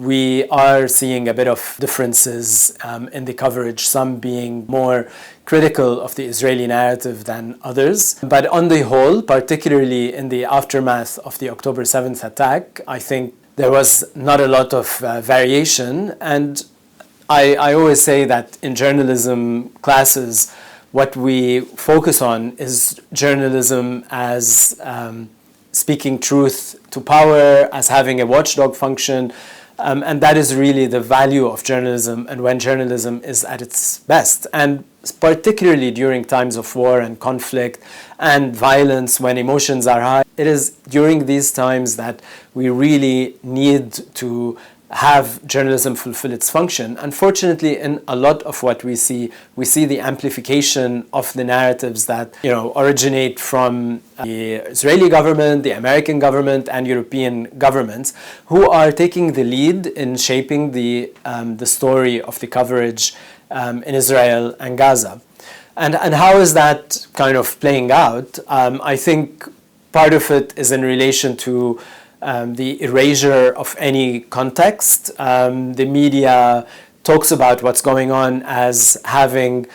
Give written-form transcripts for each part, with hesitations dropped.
we are seeing a bit of differences in the coverage, some being more critical of the Israeli narrative than others. But on the whole, particularly in the aftermath of the October 7th attack, I think there was not a lot of variation. And I always say that in journalism classes, what we focus on is journalism as speaking truth to power, as having a watchdog function, and that is really the value of journalism and when journalism is at its best. And particularly during times of war and conflict and violence, when emotions are high, it is during these times that we really need to have journalism fulfill its function. Unfortunately, in a lot of what we see the amplification of the narratives that originate from the Israeli government, the American government, and European governments, who are taking the lead in shaping the story of the coverage in Israel and Gaza. And how is that kind of playing out? I think part of it is in relation to the erasure of any context. The media talks about what's going on as having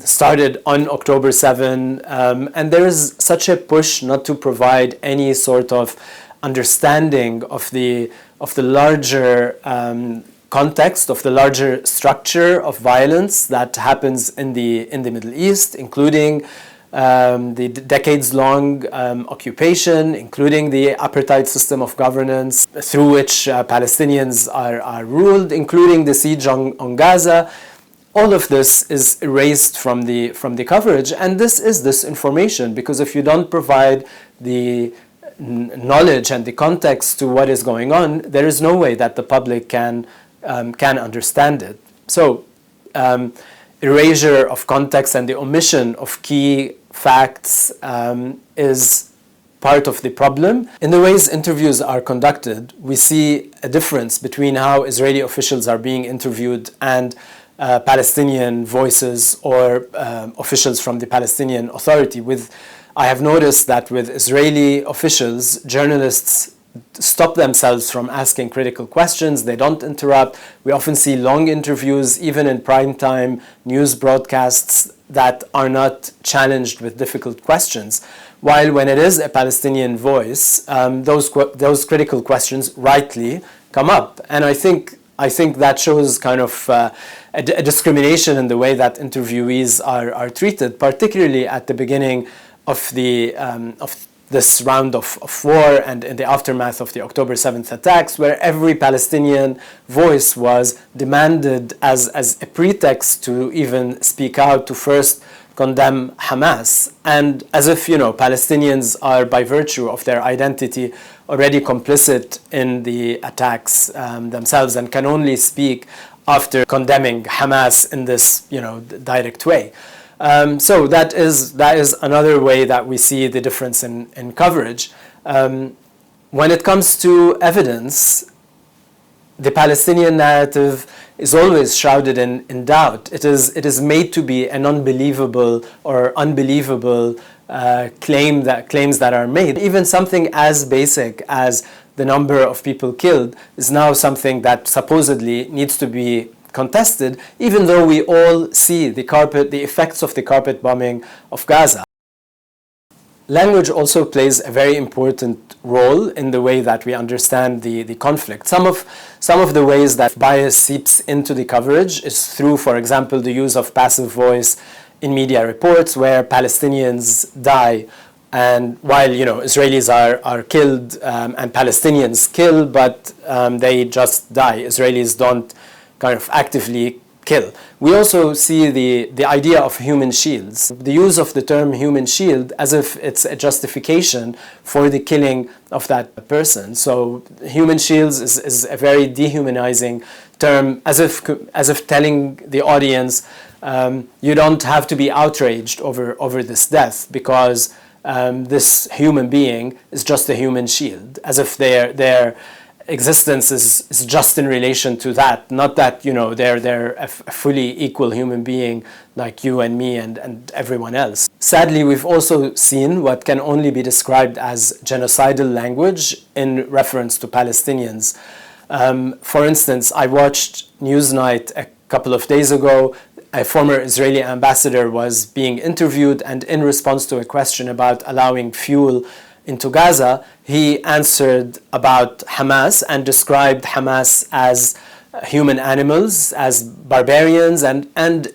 started on October 7, and there is such a push not to provide any sort of understanding of the larger context, of the larger structure of violence that happens in the Middle East, including the decades-long occupation, including the apartheid system of governance through which Palestinians are ruled, including the siege on Gaza. All of this is erased from the coverage, and this is disinformation, because if you don't provide the knowledge and the context to what is going on, there is no way that the public can understand it. So erasure of context and the omission of key facts is part of the problem. In the ways interviews are conducted, we see a difference between how Israeli officials are being interviewed and Palestinian voices or officials from the Palestinian Authority. I have noticed that with Israeli officials, journalists stop themselves from asking critical questions. They don't interrupt. We often see long interviews, even in primetime news broadcasts, that are not challenged with difficult questions. While when it is a Palestinian voice, those critical questions rightly come up. And I think that shows kind of a discrimination in the way that interviewees are treated, particularly at the beginning of this round of war and in the aftermath of the October 7th attacks, where every Palestinian voice was demanded as a pretext to even speak out, to first condemn Hamas, and as if Palestinians are, by virtue of their identity, already complicit in the attacks themselves and can only speak after condemning Hamas in this direct way. So that is another way that we see the difference in coverage. When it comes to evidence, the Palestinian narrative is always shrouded in doubt. It is made to be an unbelievable or unbelievable claims that are made. Even something as basic as the number of people killed is now something that supposedly needs to be contested, even though we all see the effects of the carpet bombing of Gaza. Language also plays a very important role in the way that we understand the conflict. Some of the ways that bias seeps into the coverage is through, for example, the use of passive voice in media reports, where Palestinians die, and while Israelis are killed and Palestinians kill, but they just die. Israelis don't kind of actively kill. We also see the idea of human shields, the use of the term human shield as if it's a justification for the killing of that person. So human shields is a very dehumanizing term, as if telling the audience, you don't have to be outraged over this death, because this human being is just a human shield, as if their existence is just in relation to that, not that they're a fully equal human being like you and me and everyone else. Sadly, we've also seen what can only be described as genocidal language in reference to Palestinians. For instance, I watched Newsnight a couple of days ago. A former Israeli ambassador was being interviewed, and in response to a question about allowing fuel into Gaza, he answered about Hamas and described Hamas as human animals, as barbarians, and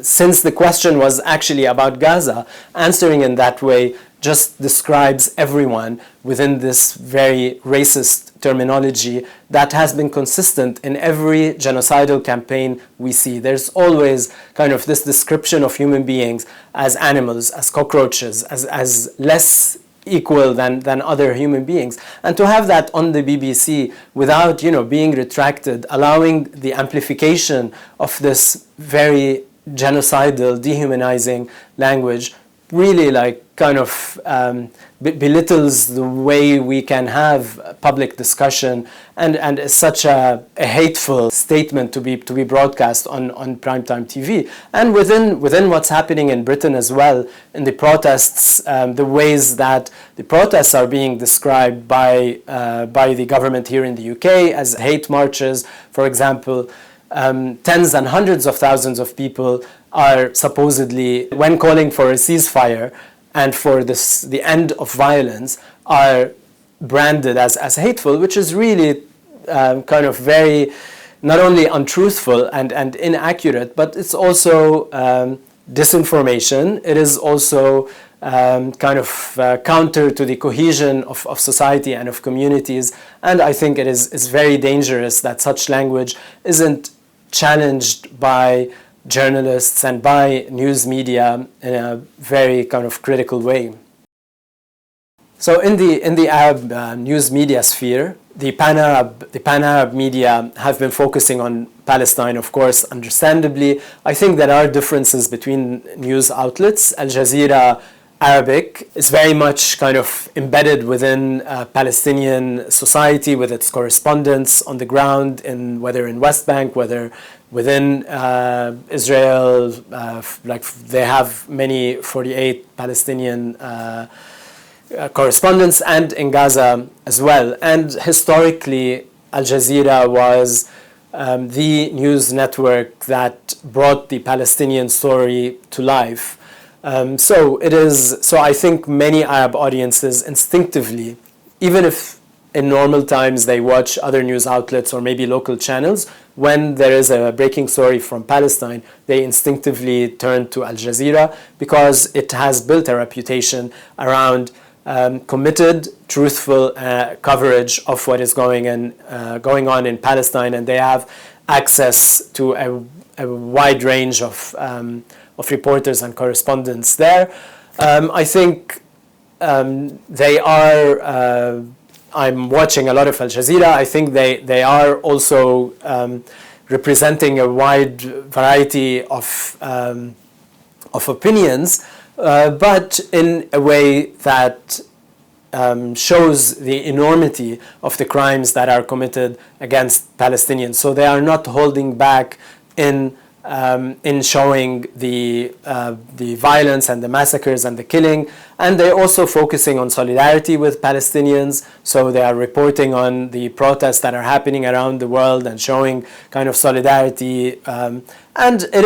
since the question was actually about Gaza, answering in that way just describes everyone within this very racist terminology that has been consistent in every genocidal campaign we see. There's always kind of this description of human beings as animals, as cockroaches, as less equal than other human beings. And to have that on the BBC without, being retracted, allowing the amplification of this very genocidal, dehumanizing language really belittles the way we can have public discussion, and is such a hateful statement to be broadcast on primetime TV. And within what's happening in Britain as well, in the protests, the ways that the protests are being described by the government here in the UK as hate marches, for example. Tens and hundreds of thousands of people are supposedly, when calling for a ceasefire and for the end of violence, are branded as hateful, which is really very not only untruthful and inaccurate, but it's also disinformation. It is also counter to the cohesion of society and of communities. And I think it's very dangerous that such language isn't challenged by journalists and by news media in a very critical way. So in the Arab news media sphere, the pan-Arab media have been focusing on Palestine, of course, understandably. I think there are differences between news outlets. Al Jazeera Arabic is very much embedded within Palestinian society with its correspondents on the ground, whether in West Bank, whether within Israel, they have many 48 Palestinian correspondents, and in Gaza as well. And historically, Al Jazeera was the news network that brought the Palestinian story to life. So I think many Arab audiences instinctively, even if in normal times they watch other news outlets or maybe local channels, when there is a breaking story from Palestine, they instinctively turn to Al Jazeera because it has built a reputation around committed, truthful coverage of what is going on in Palestine, and they have access to a wide range of reporters and correspondents there. I think they are. I'm watching a lot of Al Jazeera. I think they are also representing a wide variety of opinions, but in a way that shows the enormity of the crimes that are committed against Palestinians. So they are not holding back in showing the violence and the massacres and the killing, and they're also focusing on solidarity with Palestinians. So they are reporting on the protests that are happening around the world and showing solidarity. And it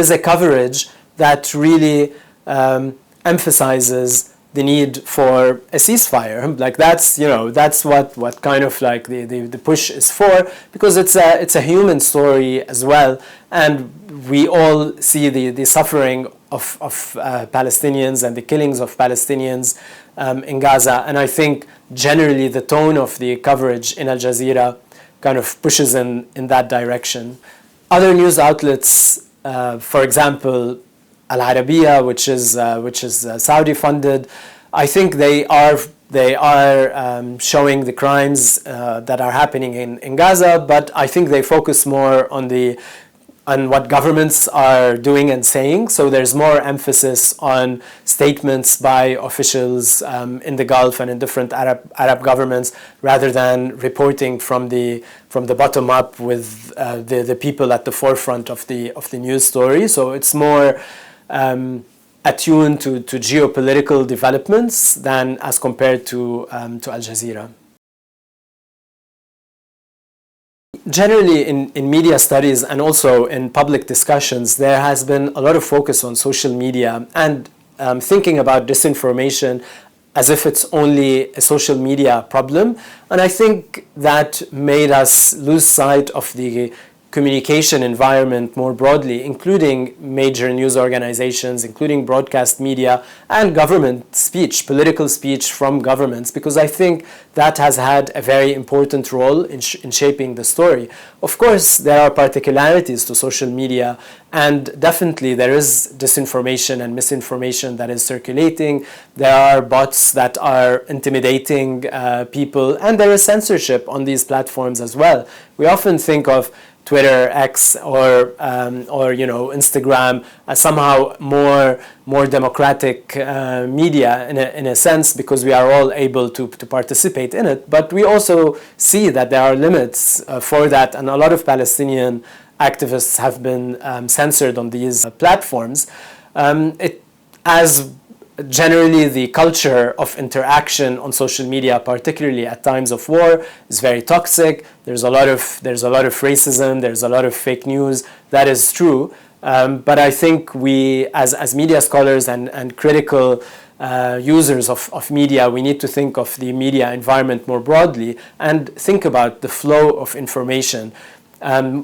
is a coverage that really emphasizes the need for a ceasefire. That's what the push is for, because it's a human story as well, and we all see the suffering of Palestinians and the killings of Palestinians in Gaza. And I think generally the tone of the coverage in Al Jazeera pushes in that direction. Other news outlets, for example, Al Arabiya, which is Saudi funded, I think they are showing the crimes that are happening in Gaza, but I think they focus more on what governments are doing and saying. So there's more emphasis on statements by officials in the Gulf and in different Arab governments, rather than reporting from the bottom up with the people at the forefront of the news story. So it's more attuned to geopolitical developments than as compared to Al Jazeera. Generally, in media studies and also in public discussions, there has been a lot of focus on social media and thinking about disinformation as if it's only a social media problem. And I think that made us lose sight of the communication environment more broadly, including major news organizations, including broadcast media, and government speech, political speech from governments, because I think that has had a very important role in shaping the story. Of course, there are particularities to social media, and definitely there is disinformation and misinformation that is circulating. There are bots that are intimidating people, and there is censorship on these platforms as well. We often think of Twitter, X, or Instagram as somehow more democratic media in a sense, because we are all able to participate in it. But we also see that there are limits for that, and a lot of Palestinian activists have been censored on these platforms. As generally the culture of interaction on social media, particularly at times of war, is very toxic. There's a lot of racism, there's a lot of fake news. That is true. But I think we, as media scholars and critical users of media, we need to think of the media environment more broadly and think about the flow of information.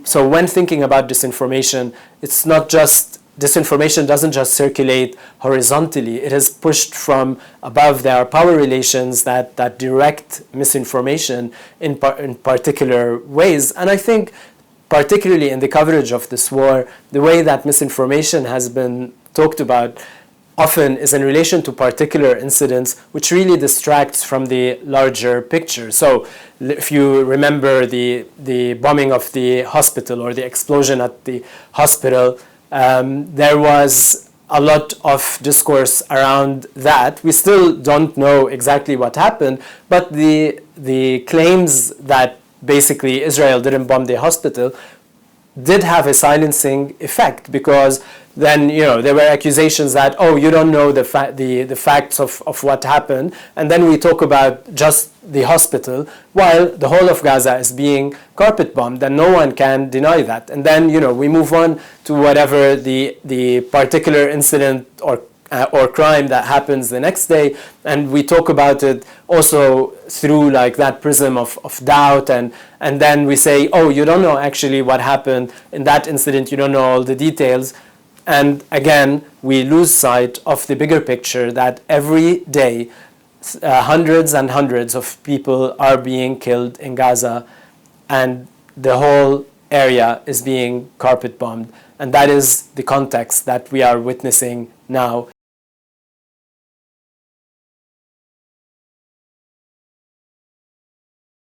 So when thinking about disinformation, it's not just disinformation doesn't just circulate horizontally. It is pushed from above. There are power relations that direct misinformation in particular ways. And I think particularly in the coverage of this war, the way that misinformation has been talked about often is in relation to particular incidents, which really distracts from the larger picture. So if you remember the bombing of the hospital or the explosion at the hospital, there was a lot of discourse around that. We still don't know exactly what happened, but the claims that basically Israel didn't bomb the hospital did have a silencing effect, because then there were accusations that, oh, you don't know the facts of what happened, and then we talk about just the hospital while the whole of Gaza is being carpet bombed, and no one can deny that. And then we move on to whatever the particular incident or crime that happens the next day, and we talk about it also through like that prism of doubt, and then we say, oh, you don't know actually what happened in that incident, you don't know all the details. And again, we lose sight of the bigger picture that every day hundreds and hundreds of people are being killed in Gaza, and the whole area is being carpet bombed. And that is the context that we are witnessing now.